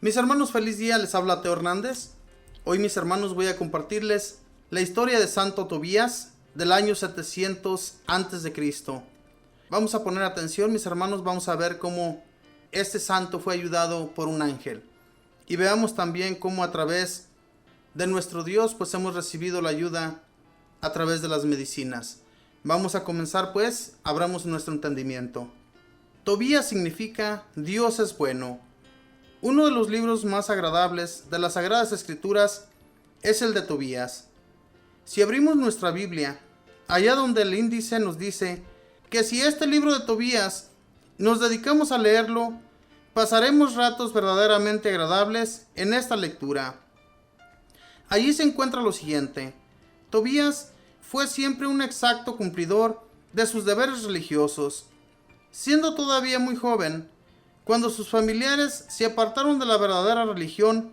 Mis hermanos, feliz día, les habla Teo Hernández. Hoy, mis hermanos, voy a compartirles la historia de Santo Tobías del año 700 a.C. Vamos a poner atención, mis hermanos, vamos a ver cómo este santo fue ayudado por un ángel. Y veamos también cómo a través de nuestro Dios pues hemos recibido la ayuda a través de las medicinas. Vamos a comenzar pues, abramos nuestro entendimiento. Tobías significa Dios es bueno. Uno de los libros más agradables de las Sagradas Escrituras es el de Tobías. Si abrimos nuestra Biblia, allá donde el índice nos dice que si este libro de Tobías nos dedicamos a leerlo, pasaremos ratos verdaderamente agradables en esta lectura. Allí se encuentra lo siguiente: Tobías fue siempre un exacto cumplidor de sus deberes religiosos. Siendo todavía muy joven, cuando sus familiares se apartaron de la verdadera religión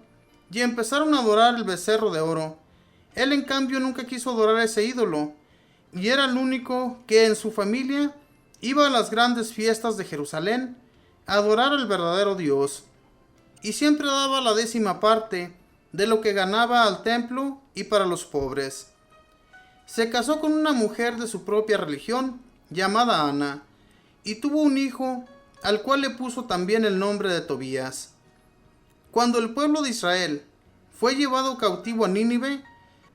y empezaron a adorar el becerro de oro, él en cambio nunca quiso adorar ese ídolo, y era el único que en su familia iba a las grandes fiestas de Jerusalén a adorar al verdadero Dios, y siempre daba la 10ª parte de lo que ganaba al templo y para los pobres. Se casó con una mujer de su propia religión, llamada Ana, y tuvo un hijo, al cual le puso también el nombre de Tobías. Cuando el pueblo de Israel fue llevado cautivo a Nínive,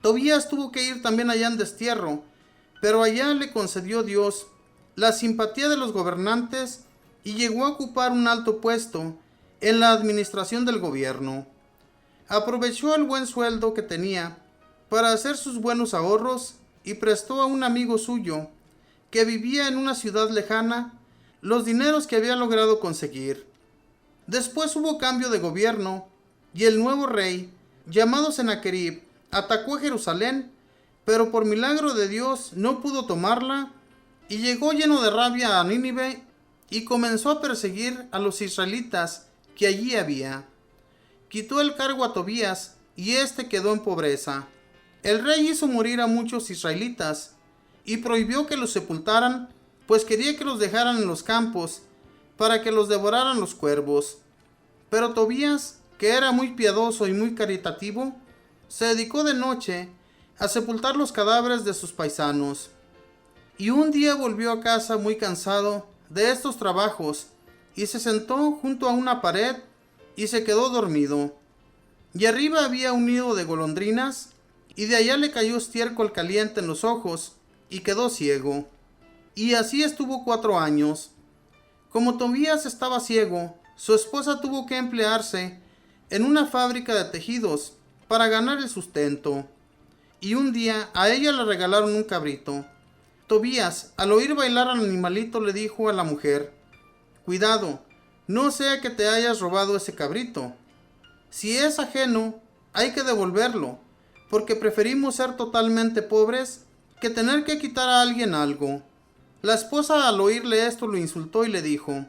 Tobías tuvo que ir también allá en destierro, pero allá le concedió Dios la simpatía de los gobernantes y llegó a ocupar un alto puesto en la administración del gobierno. Aprovechó el buen sueldo que tenía para hacer sus buenos ahorros y prestó a un amigo suyo, que vivía en una ciudad lejana, los dineros que había logrado conseguir. Después hubo cambio de gobierno y el nuevo rey, llamado Sennacherib, atacó a Jerusalén, pero por milagro de Dios no pudo tomarla y llegó lleno de rabia a Nínive y comenzó a perseguir a los israelitas que allí había. Quitó el cargo a Tobías y éste quedó en pobreza. El rey hizo morir a muchos israelitas y prohibió que los sepultaran, pues quería que los dejaran en los campos para que los devoraran los cuervos. Pero Tobías, que era muy piadoso y muy caritativo, se dedicó de noche a sepultar los cadáveres de sus paisanos. Y un día volvió a casa muy cansado de estos trabajos y se sentó junto a una pared y se quedó dormido. Y arriba había un nido de golondrinas y de allá le cayó estiércol caliente en los ojos y quedó ciego. Y así estuvo 4 años. Como Tobías estaba ciego, su esposa tuvo que emplearse en una fábrica de tejidos para ganar el sustento. Y un día a ella le regalaron un cabrito. Tobías, al oír bailar al animalito, le dijo a la mujer: «Cuidado, no sea que te hayas robado ese cabrito. Si es ajeno, hay que devolverlo, porque preferimos ser totalmente pobres que tener que quitar a alguien algo». La esposa, al oírle esto, lo insultó y le dijo: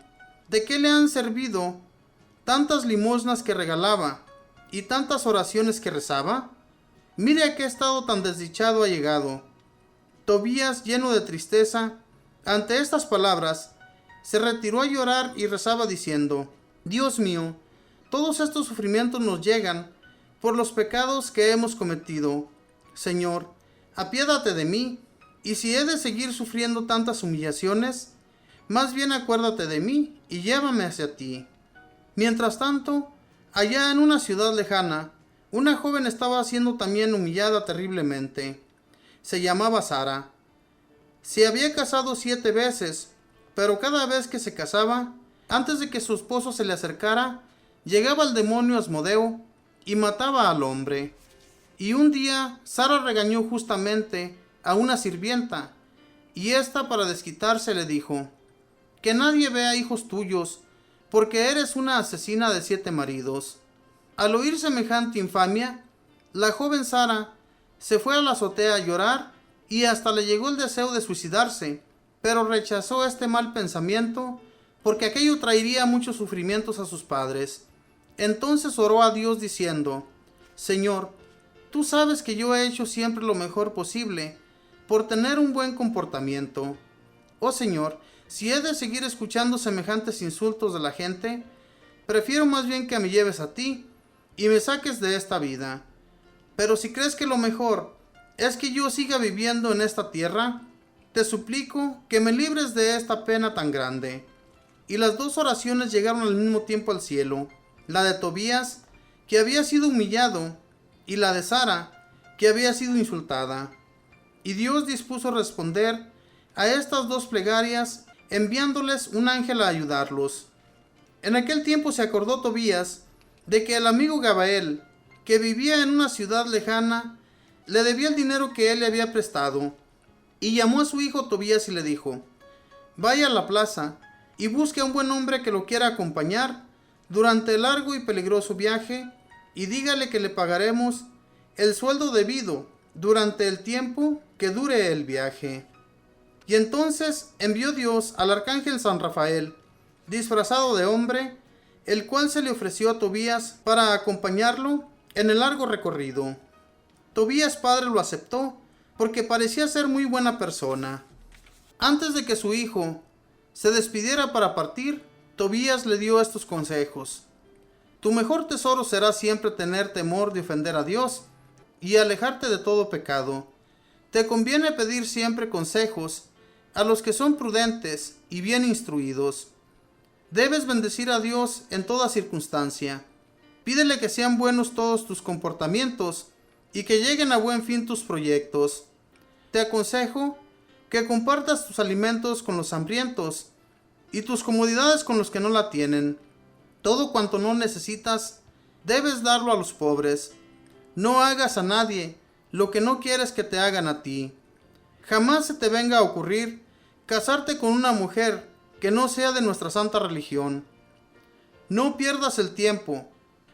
«¿De qué le han servido tantas limosnas que regalaba y tantas oraciones que rezaba? Mire a qué estado tan desdichado ha llegado». Tobías, lleno de tristeza ante estas palabras, se retiró a llorar y rezaba diciendo: «Dios mío, todos estos sufrimientos nos llegan por los pecados que hemos cometido. Señor, apiádate de mí, y si he de seguir sufriendo tantas humillaciones, más bien acuérdate de mí y llévame hacia ti». Mientras tanto, allá en una ciudad lejana, una joven estaba siendo también humillada terriblemente. Se llamaba Sara. Se había casado 7 veces, pero cada vez que se casaba, antes de que su esposo se le acercara, llegaba el demonio Asmodeo y mataba al hombre. Y un día Sara regañó justamente a una sirvienta, y ésta, para desquitarse, le dijo: «Que nadie vea hijos tuyos, porque eres una asesina de 7 maridos». Al oír semejante infamia, la joven Sara se fue a la azotea a llorar y hasta le llegó el deseo de suicidarse, pero rechazó este mal pensamiento porque aquello traería muchos sufrimientos a sus padres. Entonces oró a Dios diciendo: «Señor, tú sabes que yo he hecho siempre lo mejor posible por tener un buen comportamiento. Oh Señor, si he de seguir escuchando semejantes insultos de la gente, prefiero más bien que me lleves a ti y me saques de esta vida. Pero si crees que lo mejor es que yo siga viviendo en esta tierra, te suplico que me libres de esta pena tan grande. Y las dos oraciones llegaron al mismo tiempo al cielo, la de Tobías, que había sido humillado, y la de Sara, que había sido insultada. Y Dios dispuso responder a estas dos plegarias, enviándoles un ángel a ayudarlos. En aquel tiempo se acordó Tobías de que el amigo Gabael, que vivía en una ciudad lejana, le debía el dinero que él le había prestado, y llamó a su hijo Tobías y le dijo: vaya a la plaza y busque a un buen hombre que lo quiera acompañar durante el largo y peligroso viaje, y dígale que le pagaremos el sueldo debido durante el tiempo que dure el viaje. Y entonces envió Dios al arcángel San Rafael, disfrazado de hombre, el cual se le ofreció a Tobías para acompañarlo en el largo recorrido. Tobías padre lo aceptó porque parecía ser muy buena persona. Antes de que su hijo se despidiera para partir, Tobías le dio estos consejos: tu mejor tesoro será siempre tener temor de ofender a Dios y alejarte de todo pecado. Te conviene pedir siempre consejos a los que son prudentes y bien instruidos. Debes bendecir a Dios en toda circunstancia. Pídele que sean buenos todos tus comportamientos y que lleguen a buen fin tus proyectos. Te aconsejo que compartas tus alimentos con los hambrientos y tus comodidades con los que no la tienen. Todo cuanto no necesitas, debes darlo a los pobres. No hagas a nadie lo que no quieres que te hagan a ti. Jamás se te venga a ocurrir casarte con una mujer que no sea de nuestra santa religión. No pierdas el tiempo,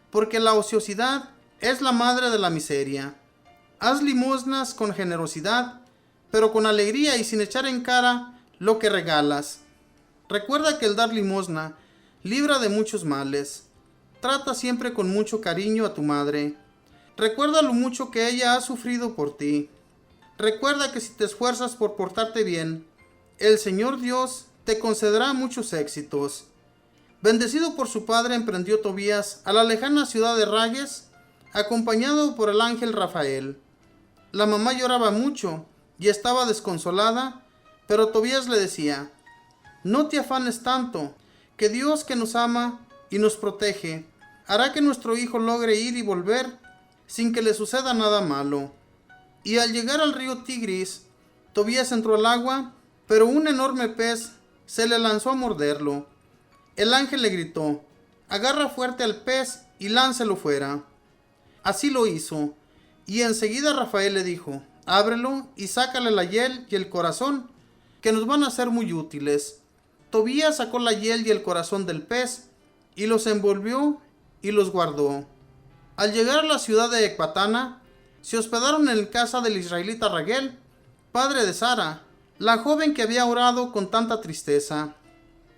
porque la ociosidad es la madre de la miseria. Haz limosnas con generosidad, pero con alegría y sin echar en cara lo que regalas. Recuerda que el dar limosna libra de muchos males. Trata siempre con mucho cariño a tu madre. Recuerda lo mucho que ella ha sufrido por ti. Recuerda que si te esfuerzas por portarte bien, el Señor Dios te concederá muchos éxitos. Bendecido por su padre, emprendió Tobías a la lejana ciudad de Ragues, acompañado por el ángel Rafael. La mamá lloraba mucho y estaba desconsolada, pero Tobías le decía: no te afanes tanto, que Dios, que nos ama y nos protege, hará que nuestro hijo logre ir y volver sin que le suceda nada malo. Y al llegar al río Tigris, Tobías entró al agua, pero un enorme pez se le lanzó a morderlo. El ángel le gritó: agarra fuerte al pez y láncelo fuera. Así lo hizo, y enseguida Rafael le dijo: ábrelo y sácale la hiel y el corazón, que nos van a ser muy útiles. Tobías sacó la hiel y el corazón del pez, y los envolvió y los guardó. Al llegar a la ciudad de Ecbatana, se hospedaron en casa del israelita Raguel, padre de Sara, la joven que había orado con tanta tristeza.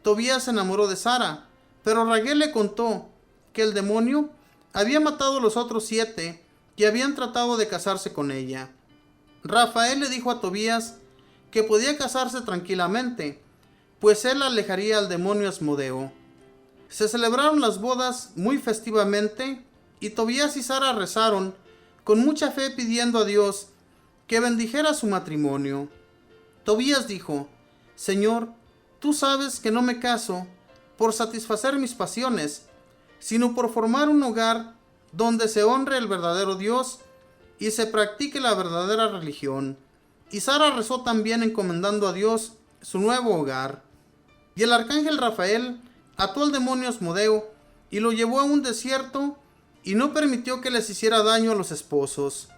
Tobías se enamoró de Sara, pero Raguel le contó que el demonio había matado a los otros 7 que habían tratado de casarse con ella. Rafael le dijo a Tobías que podía casarse tranquilamente, pues él alejaría al demonio Asmodeo. Se celebraron las bodas muy festivamente, y Tobías y Sara rezaron con mucha fe pidiendo a Dios que bendijera su matrimonio. Tobías dijo: Señor, tú sabes que no me caso por satisfacer mis pasiones, sino por formar un hogar donde se honre el verdadero Dios y se practique la verdadera religión. Y Sara rezó también encomendando a Dios su nuevo hogar. Y el arcángel Rafael ató al demonio Asmodeo y lo llevó a un desierto y no permitió que les hiciera daño a los esposos.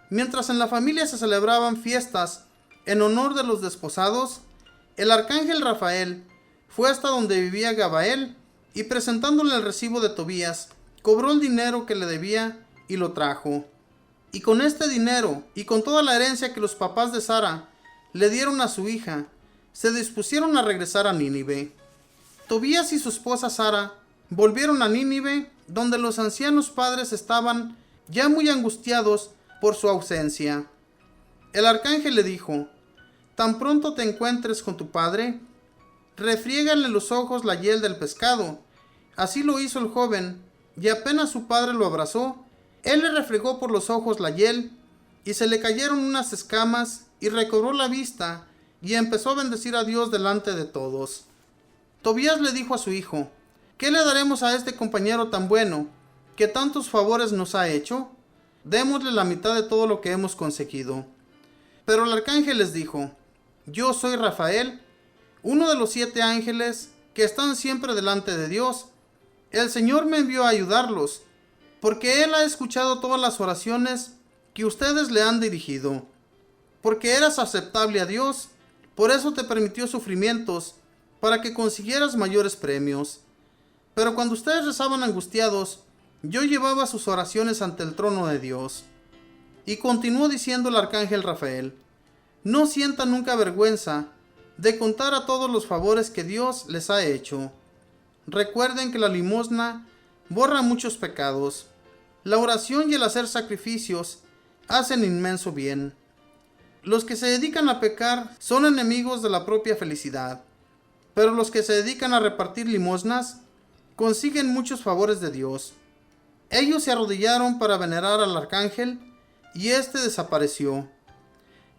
Mientras en la familia se celebraban fiestas en honor de los desposados, el arcángel Rafael fue hasta donde vivía Gabael y, presentándole el recibo de Tobías, cobró el dinero que le debía y lo trajo. Y con este dinero y con toda la herencia que los papás de Sara le dieron a su hija, se dispusieron a regresar a Nínive. Tobías y su esposa Sara volvieron a Nínive, donde los ancianos padres estaban ya muy angustiados por su ausencia. El arcángel le dijo: tan pronto te encuentres con tu padre, refriégale en los ojos la hiel del pescado, Así lo hizo el joven, y apenas su padre lo abrazó, él le reflejó por los ojos la hiel, y se le cayeron unas escamas, y recobró la vista, y empezó a bendecir a Dios delante de todos. Tobías le dijo a su hijo: ¿qué le daremos a este compañero tan bueno, que tantos favores nos ha hecho? Démosle la mitad de todo lo que hemos conseguido. Pero el arcángel les dijo: yo soy Rafael, uno de los 7 ángeles que están siempre delante de Dios. El Señor me envió a ayudarlos, porque Él ha escuchado todas las oraciones que ustedes le han dirigido. Porque eras aceptable a Dios, por eso te permitió sufrimientos, para que consiguieras mayores premios. Pero cuando ustedes rezaban angustiados, yo llevaba sus oraciones ante el trono de Dios. Y continuó diciendo el arcángel Rafael: no sientan nunca vergüenza de contar a todos los favores que Dios les ha hecho. Recuerden que la limosna borra muchos pecados. La oración y el hacer sacrificios hacen inmenso bien. Los que se dedican a pecar son enemigos de la propia felicidad, pero los que se dedican a repartir limosnas consiguen muchos favores de Dios. Ellos se arrodillaron para venerar al arcángel, y éste desapareció.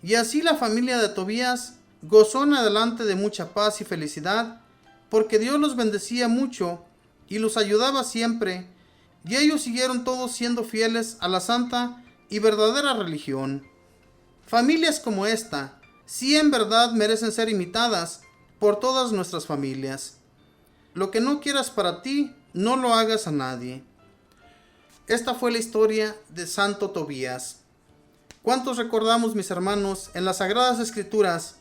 Y así la familia de Tobías gozó en adelante de mucha paz y felicidad, porque Dios los bendecía mucho y los ayudaba siempre, y ellos siguieron todos siendo fieles a la santa y verdadera religión. Familias como esta, sí en verdad merecen ser imitadas por todas nuestras familias. Lo que no quieras para ti, no lo hagas a nadie. Esta fue la historia de Santo Tobías. ¿Cuántos recordamos, mis hermanos, en las Sagradas Escrituras,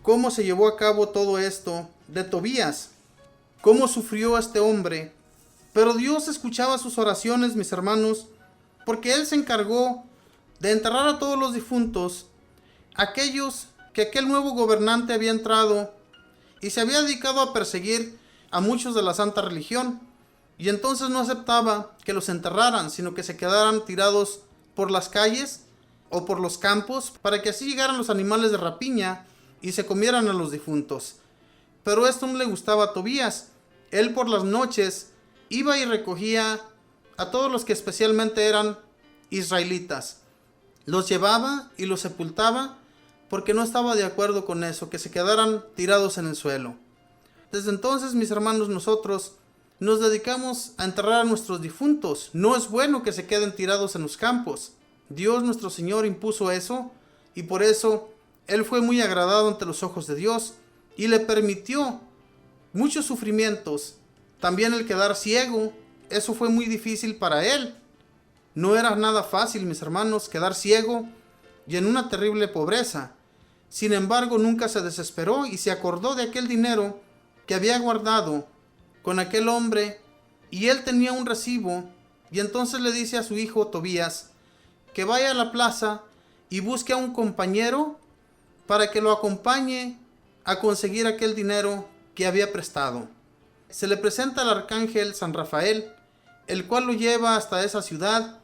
cómo se llevó a cabo todo esto de Tobías? Cómo sufrió este hombre. Pero Dios escuchaba sus oraciones, mis hermanos, porque Él se encargó de enterrar a todos los difuntos, aquellos que aquel nuevo gobernante había entrado y se había dedicado a perseguir a muchos de la santa religión. Y entonces no aceptaba que los enterraran, sino que se quedaran tirados por las calles o por los campos, para que así llegaran los animales de rapiña y se comieran a los difuntos. Pero esto no le gustaba a Tobías. Él por las noches iba y recogía a todos los que especialmente eran israelitas. Los llevaba y los sepultaba, porque no estaba de acuerdo con eso, que se quedaran tirados en el suelo. Desde entonces, mis hermanos, nosotros nos dedicamos a enterrar a nuestros difuntos. No es bueno que se queden tirados en los campos. Dios nuestro Señor impuso eso, y por eso Él fue muy agradado ante los ojos de Dios y le permitió muchos sufrimientos. También el quedar ciego, eso fue muy difícil para Él. No era nada fácil, mis hermanos, quedar ciego y en una terrible pobreza. Sin embargo, nunca se desesperó y se acordó de aquel dinero que había guardado con aquel hombre, y él tenía un recibo, y entonces le dice a su hijo Tobías que vaya a la plaza y busque a un compañero para que lo acompañe a conseguir aquel dinero que había prestado. Se le presenta al arcángel San Rafael, el cual lo lleva hasta esa ciudad,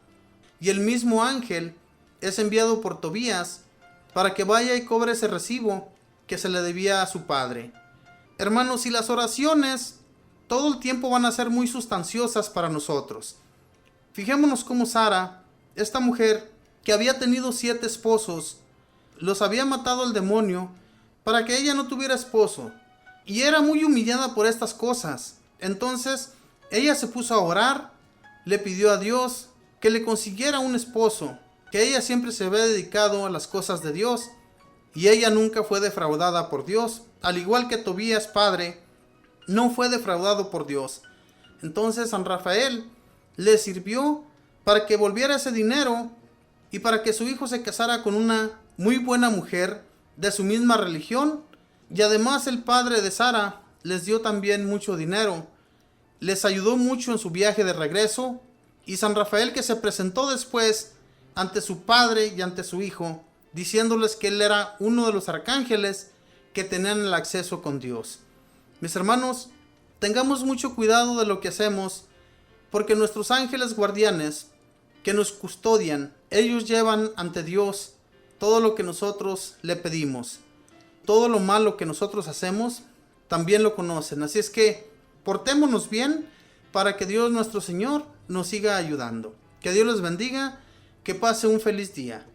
y el mismo ángel es enviado por Tobías para que vaya y cobre ese recibo que se le debía a su padre. Hermanos, y las oraciones todo el tiempo van a ser muy sustanciosas para nosotros. Fijémonos cómo Sara, esta mujer que había tenido 7 esposos, los había matado el demonio para que ella no tuviera esposo, y era muy humillada por estas cosas. Entonces ella se puso a orar, le pidió a Dios que le consiguiera un esposo, que ella siempre se había dedicado a las cosas de Dios, y ella nunca fue defraudada por Dios, al igual que Tobías padre no fue defraudado por Dios. Entonces San Rafael le sirvió para que volviera ese dinero y para que su hijo se casara con una muy buena mujer de su misma religión. Y además el padre de Sara les dio también mucho dinero, les ayudó mucho en su viaje de regreso. Y San Rafael, que se presentó después ante su padre y ante su hijo, diciéndoles que él era uno de los arcángeles que tenían el acceso con Dios. Mis hermanos, tengamos mucho cuidado de lo que hacemos, porque nuestros ángeles guardianes que nos custodian, ellos llevan ante Dios todo lo que nosotros le pedimos. Todo lo malo que nosotros hacemos, también lo conocen. Así es que portémonos bien para que Dios nuestro Señor nos siga ayudando. Que Dios les bendiga, que pase un feliz día.